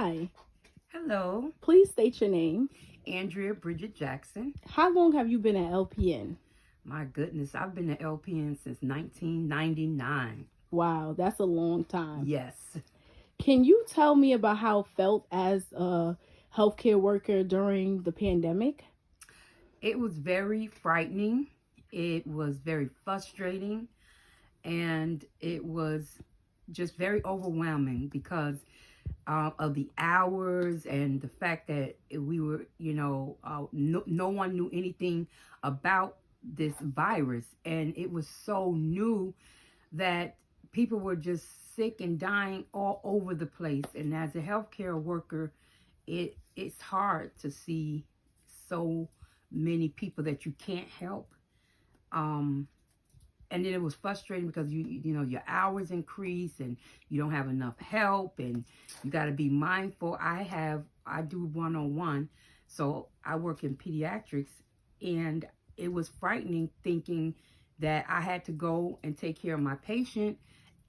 Hi, Hello, please state your name. Andrea Bridget Jackson. How long have you been at LPN? My goodness, I've been at LPN since 1999. Wow, that's a long time. Yes, Can you tell me about how it felt as a healthcare worker during the pandemic? it was very frightening. It was very frustrating. And it was just very overwhelming because of the hours and the fact that we were, no one knew anything about this virus. And it was so new that people were just sick and dying all over the place. And as a healthcare worker, it's hard to see so many people that you can't help. Um, and then it was frustrating because you know your hours increase and you don't have enough help and you got to be mindful. I do one-on-one, so I work in pediatrics, and it was frightening thinking that I had to go and take care of my patient,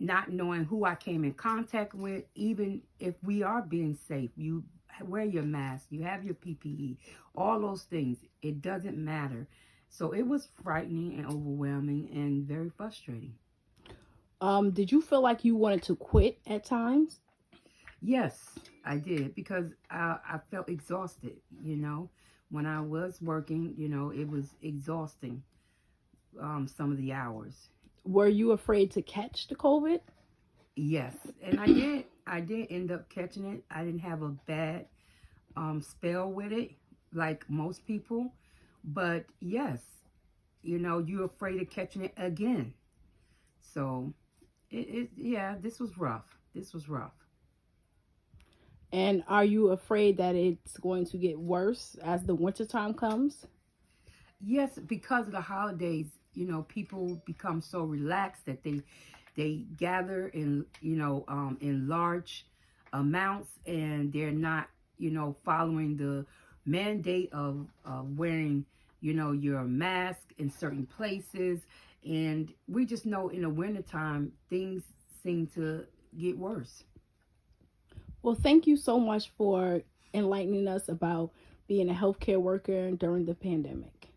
not knowing who I came in contact with. Even if we are being safe, you wear your mask, you have your PPE, all those things, it doesn't matter. So it was frightening and overwhelming and very frustrating. Did you feel like you wanted to quit at times? Yes, I did because I felt exhausted, When I was working, it was exhausting, some of the hours. Were you afraid to catch the COVID? Yes, and I did end up catching it. I didn't have a bad spell with it like most people. But yes, you're afraid of catching it again. So yeah, this was rough. This was rough. And are you afraid that it's going to get worse as the wintertime comes? Yes, because of the holidays, people become so relaxed that they gather in large amounts, and they're not following the mandate of wearing your mask in certain places. And we just know in the wintertime things seem to get worse. Well, thank you so much for enlightening us about being a healthcare worker during the pandemic.